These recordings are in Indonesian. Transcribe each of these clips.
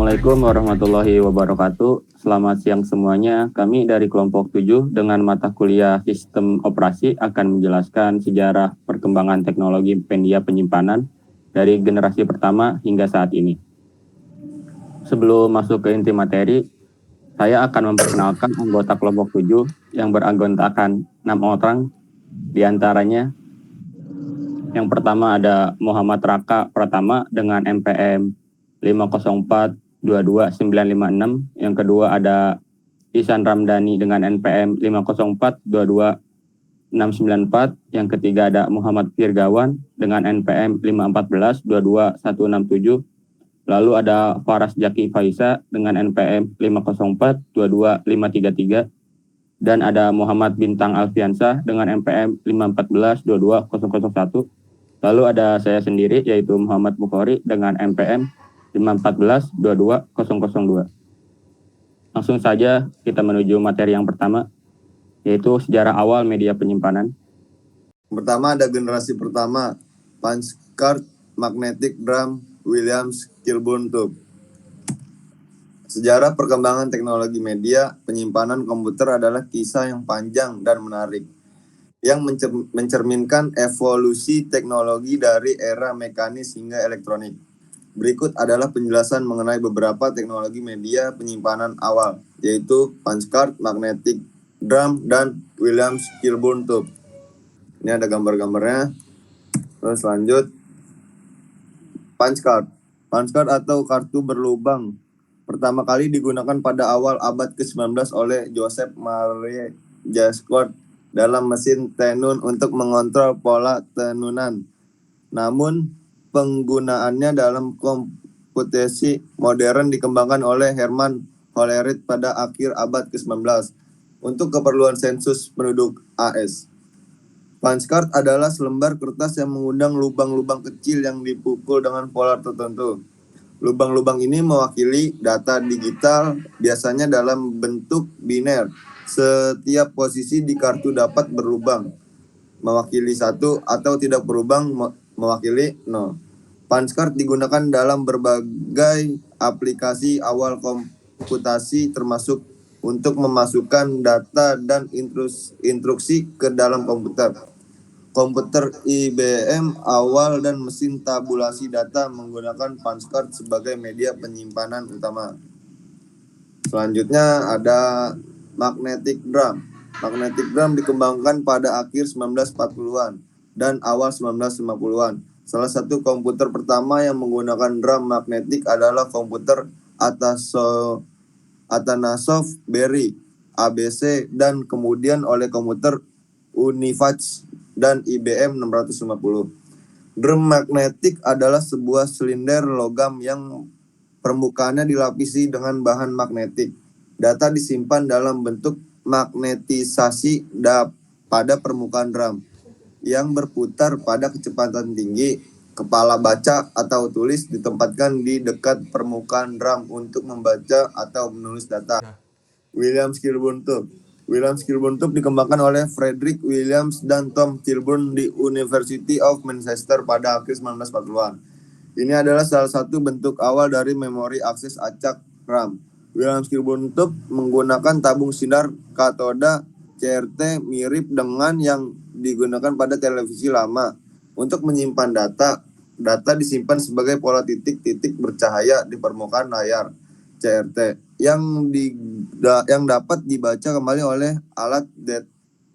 Assalamualaikum warahmatullahi wabarakatuh. Selamat siang semuanya. Kami dari kelompok 7 dengan mata kuliah Sistem Operasi akan menjelaskan sejarah perkembangan teknologi media penyimpanan dari generasi pertama hingga saat ini. Sebelum masuk ke inti materi, saya akan memperkenalkan anggota kelompok 7 yang beranggotakan 6 orang, diantaranya yang pertama ada Muhammad Raka Pratama dengan NPM 504-22956. Yang kedua ada Ihsan Ramdhani dengan NPM 504-22694. Yang ketiga ada Muhammad Firgawan dengan NPM 514-22167. Lalu ada Faras Jaki Faisa dengan NPM 504-22533. Dan ada Muhammad Bintang Alfiansah dengan NPM 514-22001. Lalu ada saya sendiri yaitu Muhammad Bukhari dengan NPM 514-22002. Langsung saja kita menuju materi yang pertama, yaitu sejarah awal media penyimpanan. Pertama ada generasi pertama, punch card, magnetic drum, Williams Kilburn tube. Sejarah perkembangan teknologi media penyimpanan komputer adalah kisah yang panjang dan menarik, yang mencerminkan evolusi teknologi dari era mekanis hingga elektronik. Berikut adalah penjelasan mengenai beberapa teknologi media penyimpanan awal, yaitu punch card, magnetic drum, dan Williams Kilburn tube. Ini ada gambar-gambarnya. Terus lanjut. Punch card. Punch card atau kartu berlubang pertama kali digunakan pada awal abad ke-19 oleh Joseph Marie Jacquard dalam mesin tenun untuk mengontrol pola tenunan. Namun, penggunaannya dalam komputasi modern dikembangkan oleh Herman Hollerith pada akhir abad ke-19 untuk keperluan sensus penduduk AS. Punch card adalah selembar kertas yang mengundang lubang-lubang kecil yang dipukul dengan pola tertentu. Lubang-lubang ini mewakili data digital, biasanya dalam bentuk biner. Setiap posisi di kartu dapat berlubang, mewakili 1, atau tidak berlubang, mewakili 0. Punch card digunakan dalam berbagai aplikasi awal komputasi, termasuk untuk memasukkan data dan instruksi ke dalam komputer. Komputer IBM awal dan mesin tabulasi data menggunakan punch card sebagai media penyimpanan utama. Selanjutnya ada magnetic drum. Magnetic drum dikembangkan pada akhir 1940-an dan awal 1950-an. Salah satu komputer pertama yang menggunakan drum magnetik adalah komputer Atanasoff Berry ABC dan kemudian oleh komputer Univac dan IBM 650. Drum magnetik adalah sebuah silinder logam yang permukaannya dilapisi dengan bahan magnetik. Data disimpan dalam bentuk magnetisasi pada permukaan drum yang berputar pada kecepatan tinggi. Kepala baca atau tulis ditempatkan di dekat permukaan drum untuk membaca atau menulis data. Williams Kilburn tube. Williams Kilburn tube dikembangkan oleh Frederick Williams dan Tom Kilburn di University of Manchester pada akhir 1940-an. Ini adalah salah satu bentuk awal dari memori akses acak RAM. Williams Kilburn tube menggunakan tabung sinar katoda CRT mirip dengan yang digunakan pada televisi lama. Untuk menyimpan data, data disimpan sebagai pola titik-titik bercahaya di permukaan layar CRT yang dapat dibaca kembali oleh alat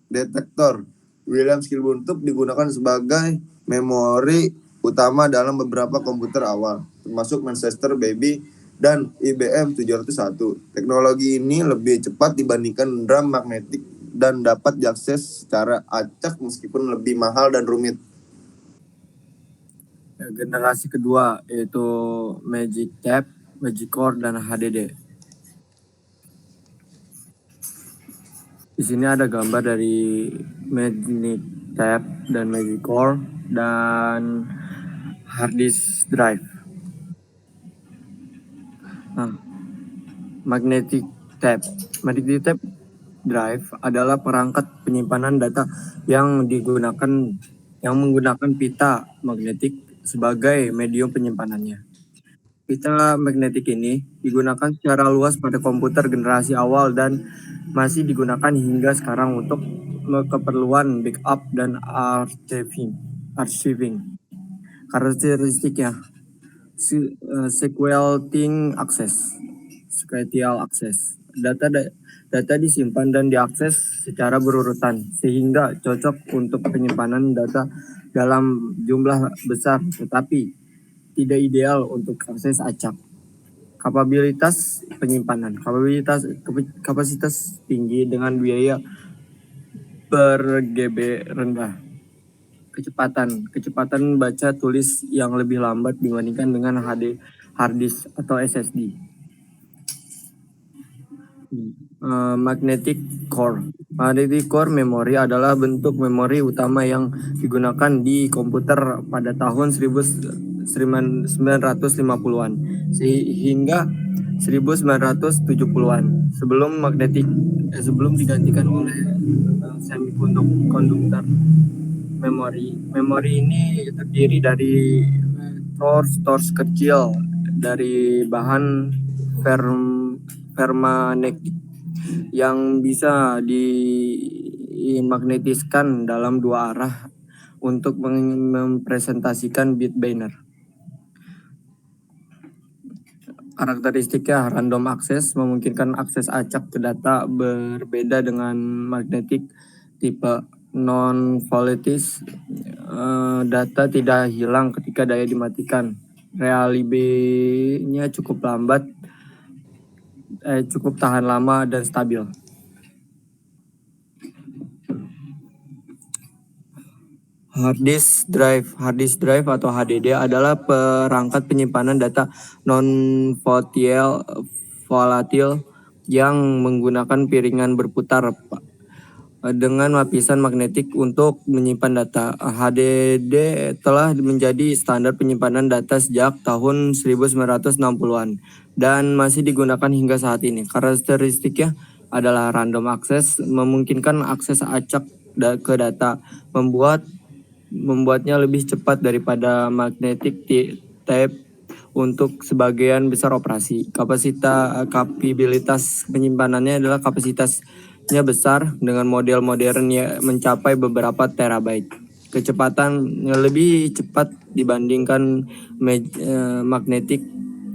detektor. Williams Kilburn tube digunakan sebagai memori utama dalam beberapa komputer awal, termasuk Manchester Baby dan IBM 701. Teknologi ini lebih cepat dibandingkan drum magnetik dan dapat diakses secara acak meskipun lebih mahal dan rumit. Generasi kedua yaitu Magic Tape, Magic Core, dan HDD. Di sini ada gambar dari Magic Tape dan Magic Core dan hard disk drive. Magnetic Tape drive adalah perangkat penyimpanan data yang menggunakan pita magnetik sebagai medium penyimpanannya. Pita magnetik ini digunakan secara luas pada komputer generasi awal dan masih digunakan hingga sekarang untuk keperluan backup dan archiving. Karakteristiknya, sequential access. Data disimpan dan diakses secara berurutan sehingga cocok untuk penyimpanan data dalam jumlah besar, tetapi tidak ideal untuk akses acak. Kapabilitas penyimpanan, kapasitas tinggi dengan biaya per GB rendah. Kecepatan baca tulis yang lebih lambat dibandingkan dengan hard disk atau SSD. Magnetic core. Magnetic core memory adalah bentuk memori utama yang digunakan di komputer pada tahun 1950-an hingga 1970-an sebelum digantikan oleh semiconductor memori. Memori ini terdiri dari stores kecil dari bahan fermagnetik yang bisa dimagnetiskan dalam dua arah untuk mempresentasikan bit binary. Karakteristiknya random access memungkinkan akses acak ke data berbeda dengan magnetik tipe non-volatile. Data tidak hilang ketika daya dimatikan. Reliability-nya cukup tahan lama dan stabil. Hard disk drive atau HDD adalah perangkat penyimpanan data non-volatile yang menggunakan piringan berputar dengan lapisan magnetik untuk menyimpan data. HDD telah menjadi standar penyimpanan data sejak tahun 1960-an dan masih digunakan hingga saat ini. Karakteristiknya adalah random access, memungkinkan akses acak ke data, membuatnya lebih cepat daripada magnetic tape untuk sebagian besar operasi. Kapabilitas penyimpanannya adalah kapasitasnya besar dengan model modern yang mencapai beberapa terabyte. Kecepatan lebih cepat dibandingkan magnetic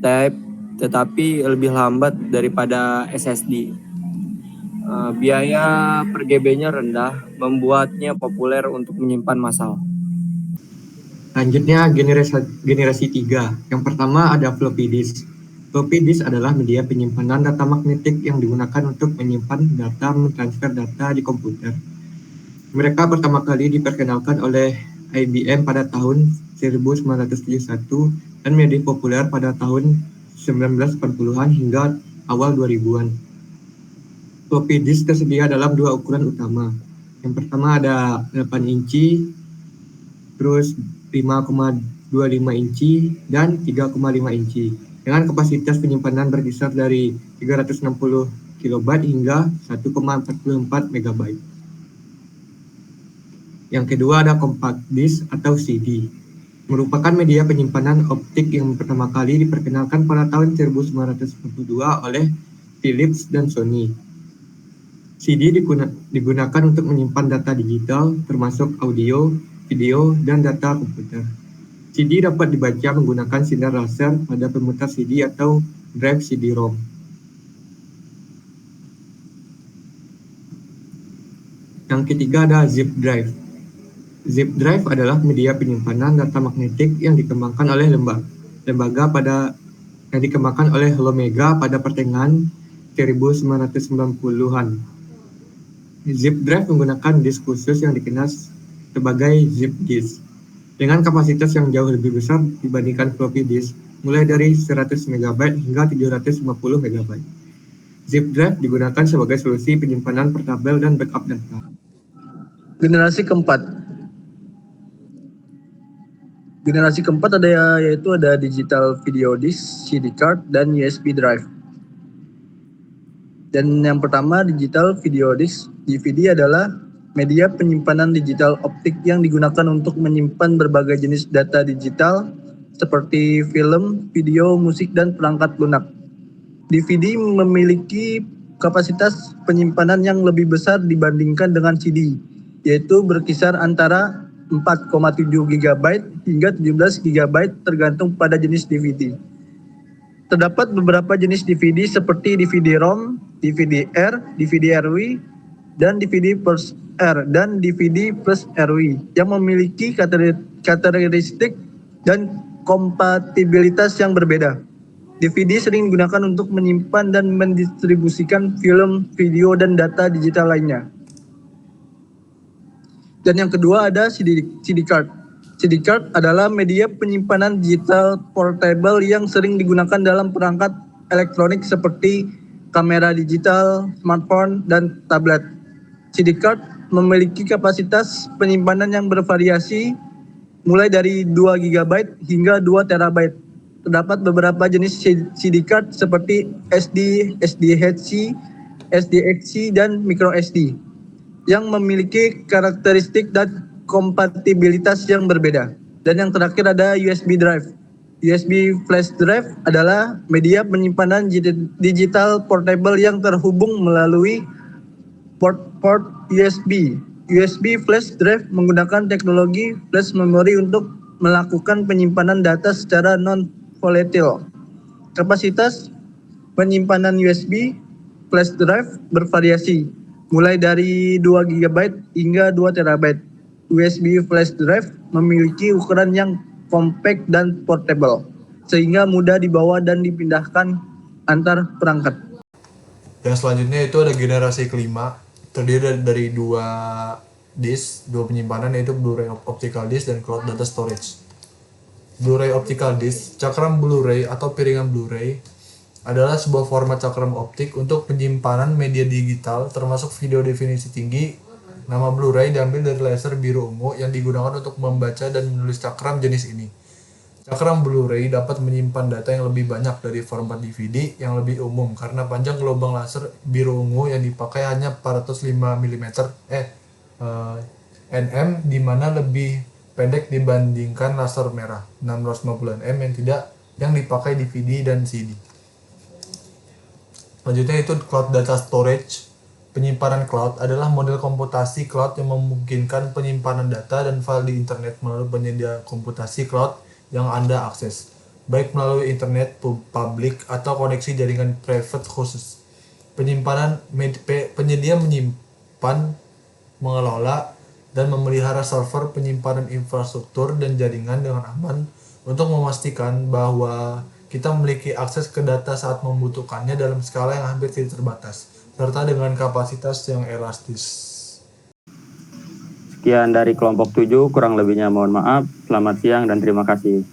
tape, tetapi lebih lambat daripada SSD. Biaya per GB-nya rendah, membuatnya populer untuk menyimpan massal. Selanjutnya generasi 3. Yang pertama ada floppy disk. Floppy disk adalah media penyimpanan data magnetik yang digunakan untuk menyimpan data, mentransfer data di komputer. Mereka pertama kali diperkenalkan oleh IBM pada tahun 1971 dan menjadi populer pada tahun 1980-an hingga awal 2000-an. Floppy disk tersedia dalam dua ukuran utama. Yang pertama ada 8 inci, terus 5,25 inci, dan 3,5 inci. Dengan kapasitas penyimpanan berkisar dari 360 KB hingga 1,44 MB. Yang kedua ada compact disk atau CD. Merupakan media penyimpanan optik yang pertama kali diperkenalkan pada tahun 1942 oleh Philips dan Sony. CD digunakan untuk menyimpan data digital, termasuk audio, video, dan data komputer. CD dapat dibaca menggunakan sinar laser pada pemutar CD atau drive CD-ROM. Yang ketiga ada zip drive. Zip drive adalah media penyimpanan data magnetik yang dikembangkan oleh Omega pada pertengahan 1990-an. Zip drive menggunakan disk khusus yang dikenal sebagai zip disk dengan kapasitas yang jauh lebih besar dibandingkan floppy disk, mulai dari 100 MB hingga 750 MB. Zip drive digunakan sebagai solusi penyimpanan portabel dan backup data. Generasi keempat yaitu ada digital video disk, CD card, dan USB drive. Dan yang pertama digital video disk. DVD adalah media penyimpanan digital optik yang digunakan untuk menyimpan berbagai jenis data digital seperti film, video, musik, dan perangkat lunak. DVD memiliki kapasitas penyimpanan yang lebih besar dibandingkan dengan CD, yaitu berkisar antara 4,7 GB hingga 17 GB tergantung pada jenis DVD. Terdapat beberapa jenis DVD seperti DVD-ROM, DVD-R, DVD-RW, dan DVD plus R dan DVD plus RW yang memiliki karakteristik dan kompatibilitas yang berbeda. DVD sering digunakan untuk menyimpan dan mendistribusikan film, video, dan data digital lainnya. Dan yang kedua ada CD card. CD card adalah media penyimpanan digital portable yang sering digunakan dalam perangkat elektronik seperti kamera digital, smartphone, dan tablet. CD card memiliki kapasitas penyimpanan yang bervariasi mulai dari 2 GB hingga 2 TB. Terdapat beberapa jenis CD card seperti SD, SDHC, SDXC, dan microSD yang memiliki karakteristik dan kompatibilitas yang berbeda. Dan yang terakhir ada USB drive. USB flash drive adalah media penyimpanan digital portable yang terhubung melalui port USB. USB flash drive menggunakan teknologi flash memory untuk melakukan penyimpanan data secara non-volatile. Kapasitas penyimpanan USB flash drive bervariasi, mulai dari 2 GB hingga 2 TB. USB flash drive memiliki ukuran yang compact dan portable, sehingga mudah dibawa dan dipindahkan antar perangkat. Yang selanjutnya itu ada generasi kelima, terdiri dari dua penyimpanan, yaitu Blu-ray optical disc dan cloud data storage. Blu-ray optical disc, cakram Blu-ray atau piringan Blu-ray adalah sebuah format cakram optik untuk penyimpanan media digital termasuk video definisi tinggi. Nama Blu-ray diambil dari laser biru ungu yang digunakan untuk membaca dan menulis cakram jenis ini. Cakram Blu-ray dapat menyimpan data yang lebih banyak dari format DVD yang lebih umum karena panjang gelombang laser biru ungu yang dipakai hanya 405 nm, di mana lebih pendek dibandingkan laser merah 650 nm yang dipakai DVD dan CD. Selanjutnya itu cloud data storage. Penyimpanan cloud adalah model komputasi cloud yang memungkinkan penyimpanan data dan file di internet melalui penyedia komputasi cloud yang Anda akses, baik melalui internet publik atau koneksi jaringan private khusus. Penyedia menyimpan, mengelola, dan memelihara server penyimpanan infrastruktur dan jaringan dengan aman untuk memastikan bahwa kita memiliki akses ke data saat membutuhkannya dalam skala yang hampir tidak terbatas, serta dengan kapasitas yang elastis. Sekian dari kelompok 7, kurang lebihnya mohon maaf. Selamat siang dan terima kasih.